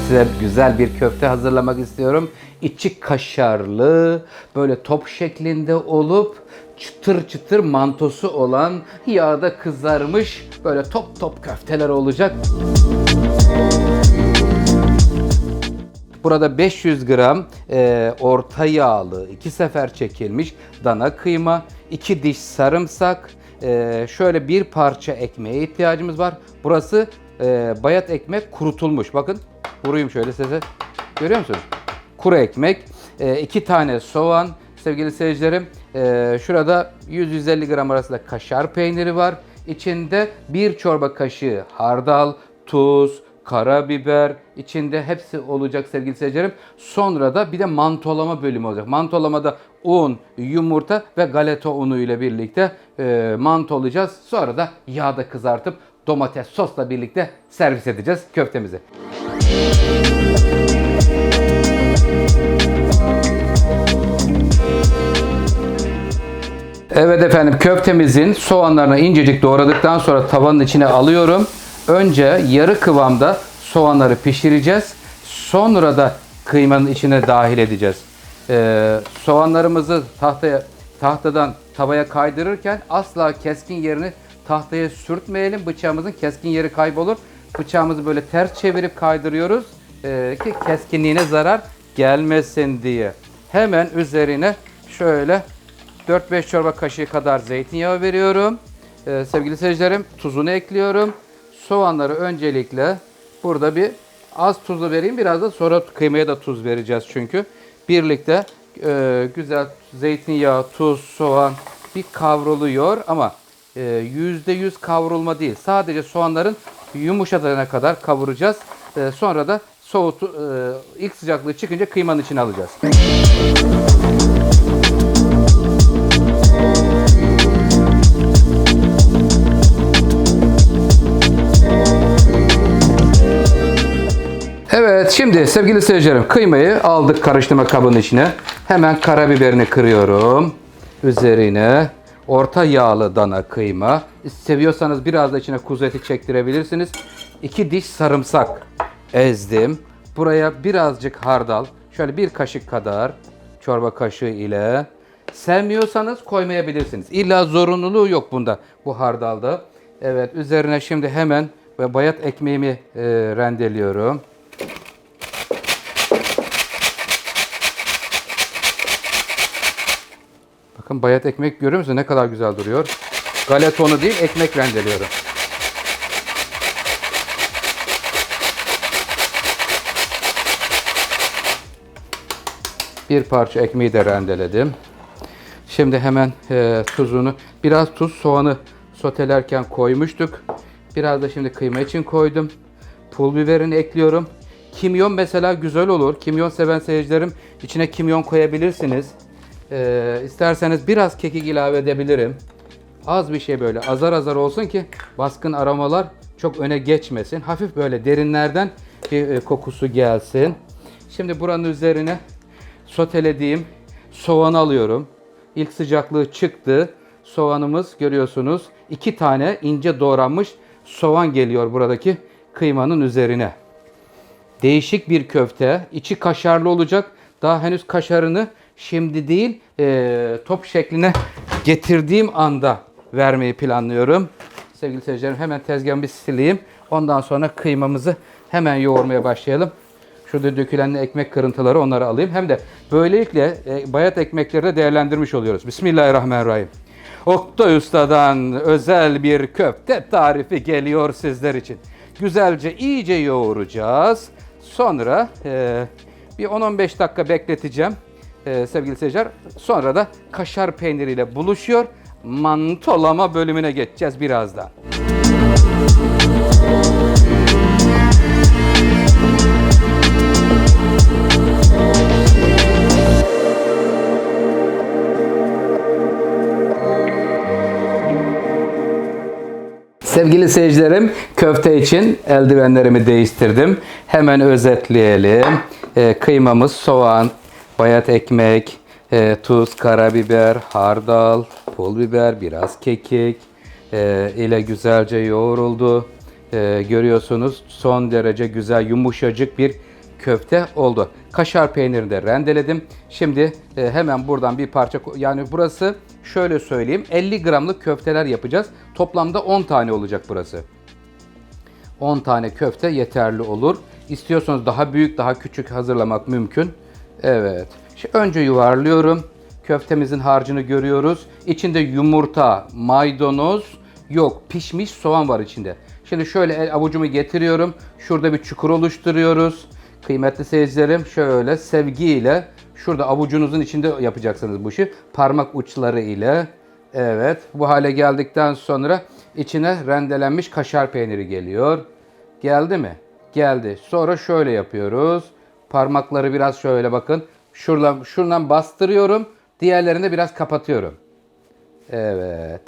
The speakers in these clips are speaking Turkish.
size güzel bir köfte hazırlamak istiyorum. İçi kaşarlı, böyle top şeklinde olup çıtır çıtır mantosu olan, yağda kızarmış böyle top top köfteler olacak. Burada 500 gram orta yağlı, 2 sefer çekilmiş dana kıyma, 2 diş sarımsak, şöyle bir parça ekmeğe ihtiyacımız var. Burası bayat ekmek kurutulmuş. Bakın vurayım şöyle size. Görüyor musunuz? Kuru ekmek, 2 tane soğan, sevgili seyircilerim. Şurada 100-150 gram arasında kaşar peyniri var. İçinde 1 çorba kaşığı hardal, tuz, karabiber, içinde hepsi olacak sevgili seyircilerim. Sonra da bir de mantolama bölümü olacak. Mantolamada un, yumurta ve galeta unu ile birlikte mantolayacağız. Sonra da yağda kızartıp domates sosla birlikte servis edeceğiz köftemizi. Evet efendim, köftemizin soğanlarını incecik doğradıktan sonra tavanın içine alıyorum. Önce yarı kıvamda soğanları pişireceğiz. Sonra da kıymanın içine dahil edeceğiz. Soğanlarımızı tahtadan tavaya kaydırırken asla keskin yerini tahtaya sürtmeyelim. Bıçağımızın keskin yeri kaybolur. Bıçağımızı böyle ters çevirip kaydırıyoruz ki keskinliğine zarar gelmesin diye. Hemen üzerine şöyle 4-5 çorba kaşığı kadar zeytinyağı veriyorum. Sevgili seyircilerim, tuzunu ekliyorum. Soğanları öncelikle burada bir az tuzu vereyim. Biraz da sonra kıymaya da tuz vereceğiz çünkü. Birlikte güzel zeytinyağı, tuz, soğan bir kavruluyor ama %100 kavrulma değil. Sadece soğanların yumuşadığına kadar kavuracağız. Sonra da ilk sıcaklığı çıkınca kıymanın içine alacağız. Evet, şimdi sevgili seyircilerim, kıymayı aldık karıştırma kabının içine. Hemen karabiberini kırıyorum. Üzerine orta yağlı dana kıyma. Seviyorsanız biraz da içine kuzu eti çektirebilirsiniz. 2 diş sarımsak ezdim. Buraya birazcık hardal. Şöyle 1 kaşık kadar çorba kaşığı ile. Sevmiyorsanız koymayabilirsiniz. İlla zorunluluğu yok bunda, bu hardalda. Evet, üzerine şimdi hemen bayat ekmeğimi rendeliyorum. Bakın bayat ekmek görüyor musunuz? Ne kadar güzel duruyor. Galeta unu değil, ekmek rendeliyorum. Bir parça ekmeği de rendeledim. Şimdi hemen tuzunu, biraz tuz, soğanı sotelerken koymuştuk. Biraz da şimdi kıyma için koydum. Pul biberini ekliyorum. Kimyon mesela güzel olur. Kimyon seven seyircilerim içine kimyon koyabilirsiniz. İsterseniz biraz kekik ilave edebilirim. Az bir şey, böyle azar azar olsun ki baskın aromalar çok öne geçmesin. Hafif böyle derinlerden bir kokusu gelsin. Şimdi buranın üzerine sotelediğim soğanı alıyorum. İlk sıcaklığı çıktı. Soğanımız görüyorsunuz. 2 tane ince doğranmış soğan geliyor buradaki kıymanın üzerine. Değişik bir köfte. İçi kaşarlı olacak. Daha henüz kaşarını şimdi değil, top şekline getirdiğim anda vermeyi planlıyorum. Sevgili seyircilerim, hemen tezgahımı bir sileyim. Ondan sonra kıymamızı hemen yoğurmaya başlayalım. Şurada dökülen ekmek kırıntıları, onları alayım. Hem de böylelikle bayat ekmekleri de değerlendirmiş oluyoruz. Bismillahirrahmanirrahim. Oktay Usta'dan özel bir köfte tarifi geliyor sizler için. Güzelce iyice yoğuracağız. Sonra bir 10-15 dakika bekleteceğim sevgili seyirciler. Sonra da kaşar peyniriyle buluşuyor. Mantolama bölümüne geçeceğiz birazdan. Sevgili seyircilerim, köfte için eldivenlerimi değiştirdim. Hemen özetleyelim. Kıymamız, soğan, bayat ekmek, tuz, karabiber, hardal, pul biber, biraz kekik ile güzelce yoğruldu. Görüyorsunuz, son derece güzel, yumuşacık bir köfte oldu. Kaşar peynirini de rendeledim. Şimdi hemen buradan bir parça, yani burası şöyle söyleyeyim, 50 gramlık köfteler yapacağız. Toplamda 10 tane olacak burası. 10 tane köfte yeterli olur. İstiyorsanız daha büyük, daha küçük hazırlamak mümkün. Evet. Şimdi önce yuvarlıyorum. Köftemizin harcını görüyoruz. İçinde yumurta, maydanoz, yok pişmiş soğan var içinde. Şimdi şöyle avucumu getiriyorum. Şurada bir çukur oluşturuyoruz. Kıymetli seyircilerim, şöyle sevgiyle şurada avucunuzun içinde yapacaksınız bu işi. Parmak uçları ile. Evet. Bu hale geldikten sonra içine rendelenmiş kaşar peyniri geliyor. Geldi mi? Geldi. Sonra şöyle yapıyoruz. Parmakları biraz şöyle bakın. Şuradan bastırıyorum. Diğerlerini de biraz kapatıyorum. Evet.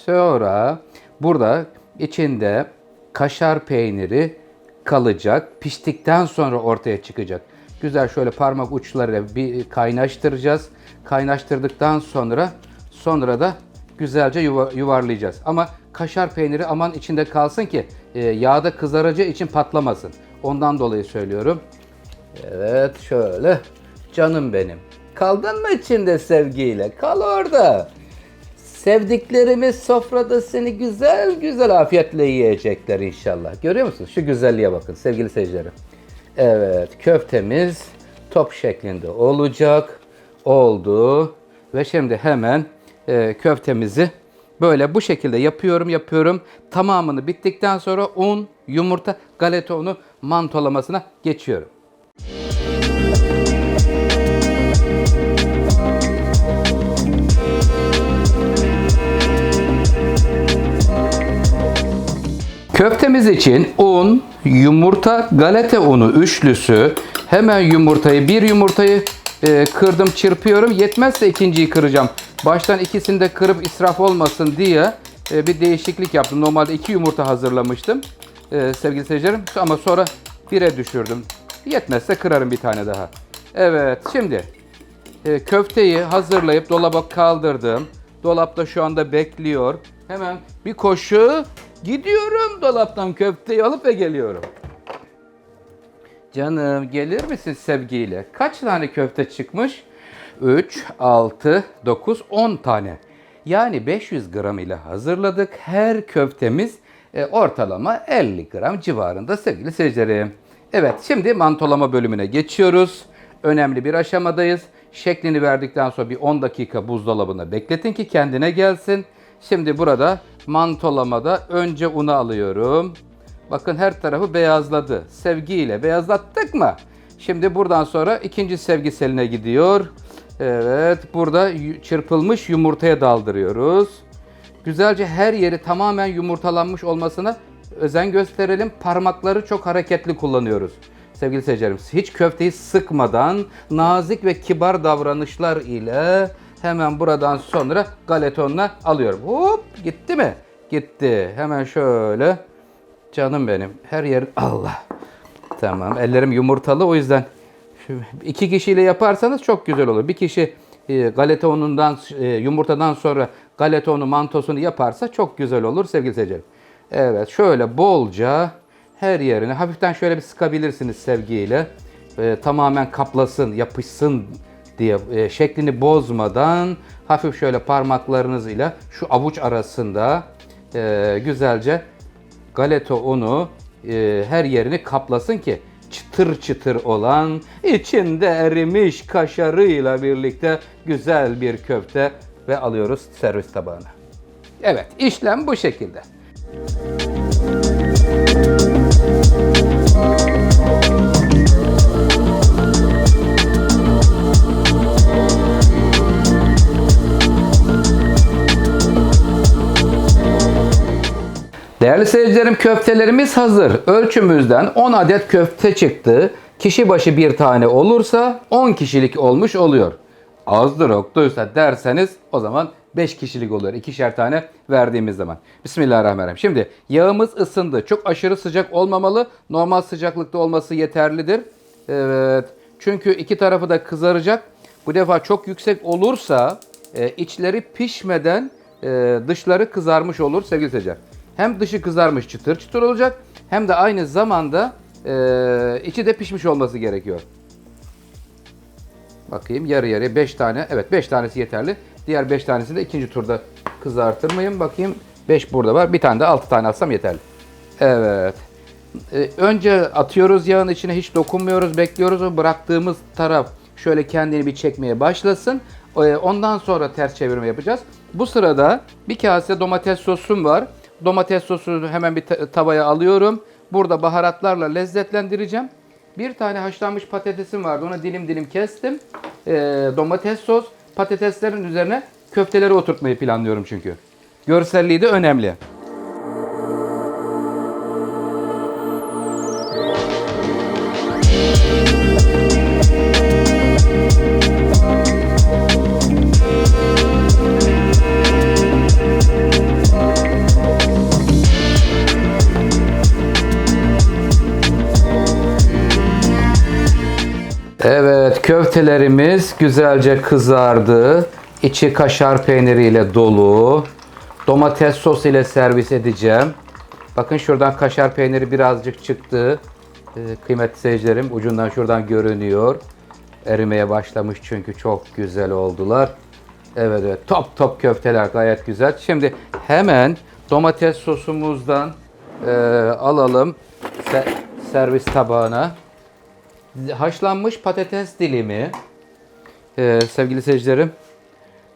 Sonra burada içinde kaşar peyniri kalacak. Piştikten sonra ortaya çıkacak. Güzel şöyle parmak uçlarıyla bir kaynaştıracağız. Kaynaştırdıktan sonra da güzelce yuvarlayacağız. Ama kaşar peyniri aman içinde kalsın ki yağda kızaracağı için patlamasın. Ondan dolayı söylüyorum. Evet şöyle. Canım benim. Kaldın mı içinde sevgiyle? Kal orada. Sevdiklerimiz sofrada seni güzel güzel afiyetle yiyecekler inşallah. Görüyor musunuz? Şu güzelliğe bakın sevgili seyircilerim. Evet, köftemiz top şeklinde olacak. Oldu. Ve şimdi hemen köftemizi böyle bu şekilde yapıyorum. Tamamını bittikten sonra un, yumurta, galeta unu mantolamasına geçiyorum. Köftemiz için un, yumurta, galeta unu üçlüsü. Hemen bir yumurtayı kırdım, çırpıyorum. Yetmezse ikinciyi kıracağım. Baştan ikisini de kırıp israf olmasın diye bir değişiklik yaptım. Normalde 2 yumurta hazırlamıştım sevgili seyircilerim. Ama sonra 1'e düşürdüm. Yetmezse kırarım bir tane daha. Evet, şimdi köfteyi hazırlayıp dolaba kaldırdım. Dolapta şu anda bekliyor. Hemen bir koşu gidiyorum, dolaptan köfteyi alıp ve geliyorum. Canım gelir misin sevgiyle? Kaç tane köfte çıkmış? 3, 6, 9, 10 tane. Yani 500 gram ile hazırladık. Her köftemiz ortalama 50 gram civarında sevgili seyircilerim. Evet, şimdi mantolama bölümüne geçiyoruz. Önemli bir aşamadayız. Şeklini verdikten sonra bir 10 dakika buzdolabına bekletin ki kendine gelsin. Şimdi burada mantolamada önce unu alıyorum. Bakın her tarafı beyazladı. Sevgiyle beyazlattık mı? Şimdi buradan sonra ikinci sevgiseline gidiyor. Evet, burada çırpılmış yumurtaya daldırıyoruz. Güzelce her yeri tamamen yumurtalanmış olmasına özen gösterelim. Parmakları çok hareketli kullanıyoruz. Sevgili seyircilerim, hiç köfteyi sıkmadan nazik ve kibar davranışlar ile hemen buradan sonra galetonla alıyorum. Hop, gitti mi? Gitti. Hemen şöyle. Canım benim. Her yer Allah. Tamam. Ellerim yumurtalı, o yüzden 2 kişiyle yaparsanız çok güzel olur. Bir kişi galeta unundan, yumurtadan sonra galeta unu mantosunu yaparsa çok güzel olur sevgili seyircilerim. Evet, şöyle bolca her yerine hafiften şöyle bir sıkabilirsiniz sevgiyle. Tamamen kaplasın, yapışsın diye şeklini bozmadan hafif şöyle parmaklarınızla şu avuç arasında güzelce galeta unu her yerini kaplasın ki çıtır çıtır olan, içinde erimiş kaşarıyla birlikte güzel bir köfte ve alıyoruz servis tabağına. Evet, işlem bu şekilde. Değerli seyircilerim, köftelerimiz hazır. Ölçümüzden 10 adet köfte çıktı. Kişi başı bir tane olursa 10 kişilik olmuş oluyor. Azdır oktuysa derseniz o zaman 5 kişilik oluyor. 2'şer tane verdiğimiz zaman. Bismillahirrahmanirrahim. Şimdi yağımız ısındı. Çok aşırı sıcak olmamalı. Normal sıcaklıkta olması yeterlidir. Evet. Çünkü iki tarafı da kızaracak. Bu defa çok yüksek olursa içleri pişmeden dışları kızarmış olur sevgili seyirciler. Hem dışı kızarmış çıtır çıtır olacak hem de aynı zamanda içi de pişmiş olması gerekiyor. Bakayım yarı yarıya 5 tane. Evet 5 tanesi yeterli. Diğer 5 tanesini de ikinci turda kızartır mıyım? Bakayım 5 burada var. Bir tane de 6 tane atsam yeterli. Evet. Önce atıyoruz yağın içine, hiç dokunmuyoruz, bekliyoruz. O bıraktığımız taraf şöyle kendini bir çekmeye başlasın. Ondan sonra ters çevirme yapacağız. Bu sırada bir kase domates sosum var. Domates sosunu hemen bir tavaya alıyorum. Burada baharatlarla lezzetlendireceğim. Bir tane haşlanmış patatesim vardı. Onu dilim dilim kestim. Domates sos, patateslerin üzerine köfteleri oturtmayı planlıyorum çünkü. Görselliği de önemli. Evet, köftelerimiz güzelce kızardı. İçi kaşar peyniriyle dolu. Domates sos ile servis edeceğim. Bakın şuradan kaşar peyniri birazcık çıktı. Kıymetli seyircilerim, ucundan şuradan görünüyor. Erimeye başlamış çünkü çok güzel oldular. Evet, evet, top top köfteler gayet güzel. Şimdi hemen domates sosumuzdan alalım servis tabağına. Haşlanmış patates dilimi, sevgili seyircilerim,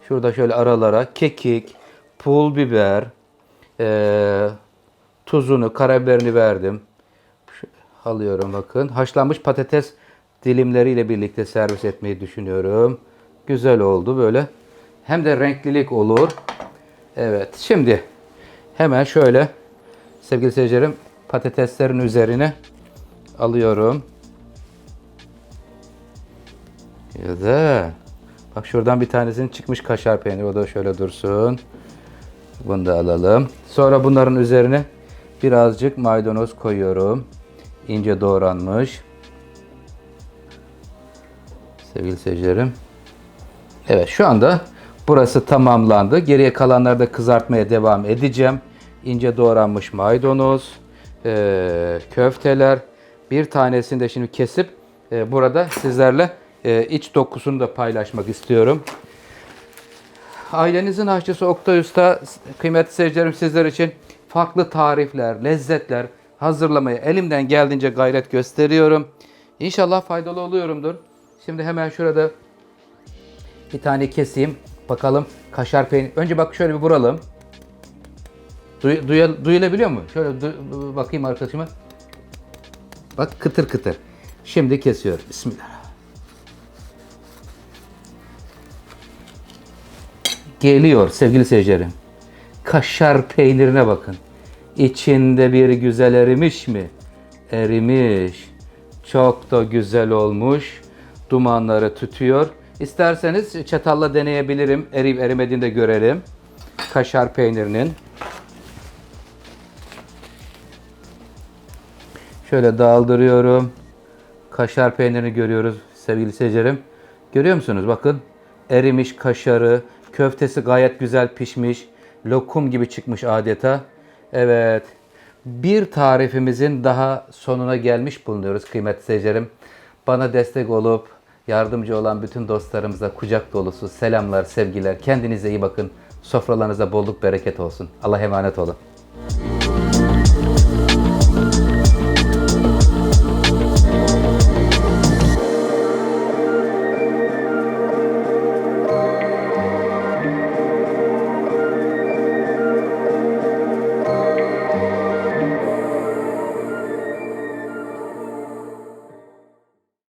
şurada şöyle aralara kekik, pul biber, tuzunu, karabiberini verdim. Alıyorum bakın. Haşlanmış patates dilimleriyle birlikte servis etmeyi düşünüyorum. Güzel oldu böyle. Hem de renklilik olur. Evet, şimdi hemen şöyle sevgili seyircilerim patateslerin üzerine alıyorum. Güzel. Bak şuradan bir tanesinin çıkmış kaşar peyniri. O da şöyle dursun. Bunu da alalım. Sonra bunların üzerine birazcık maydanoz koyuyorum. İnce doğranmış. Sevgili seyircilerim. Evet, şu anda burası tamamlandı. Geriye kalanları da kızartmaya devam edeceğim. İnce doğranmış maydanoz, köfteler. Bir tanesini de şimdi kesip burada sizlerle iç dokusunu da paylaşmak istiyorum. Ailenizin aşçısı Oktay Usta, kıymetli seyircilerim, sizler için farklı tarifler, lezzetler hazırlamaya elimden geldiğince gayret gösteriyorum. İnşallah faydalı oluyorumdur. Şimdi hemen şurada bir tane keseyim. Bakalım kaşar peynir. Önce bak şöyle bir vuralım. Duyulabiliyor mu? Şöyle bakayım arkadaşıma. Bak kıtır kıtır. Şimdi kesiyorum. Bismillah. Geliyor sevgili seyircilerim. Kaşar peynirine bakın. İçinde bir güzel erimiş mi? Erimiş. Çok da güzel olmuş. Dumanları tütüyor. İsterseniz çatalla deneyebilirim. Eriyip erimediğini de görelim. Kaşar peynirinin. Şöyle daldırıyorum. Kaşar peynirini görüyoruz sevgili seyircilerim. Görüyor musunuz? Bakın erimiş kaşarı. Köftesi gayet güzel pişmiş. Lokum gibi çıkmış adeta. Evet. Bir tarifimizin daha sonuna gelmiş bulunuyoruz kıymetli seyircilerim. Bana destek olup yardımcı olan bütün dostlarımıza kucak dolusu selamlar, sevgiler. Kendinize iyi bakın. Sofralarınıza bolluk bereket olsun. Allah'a emanet olun.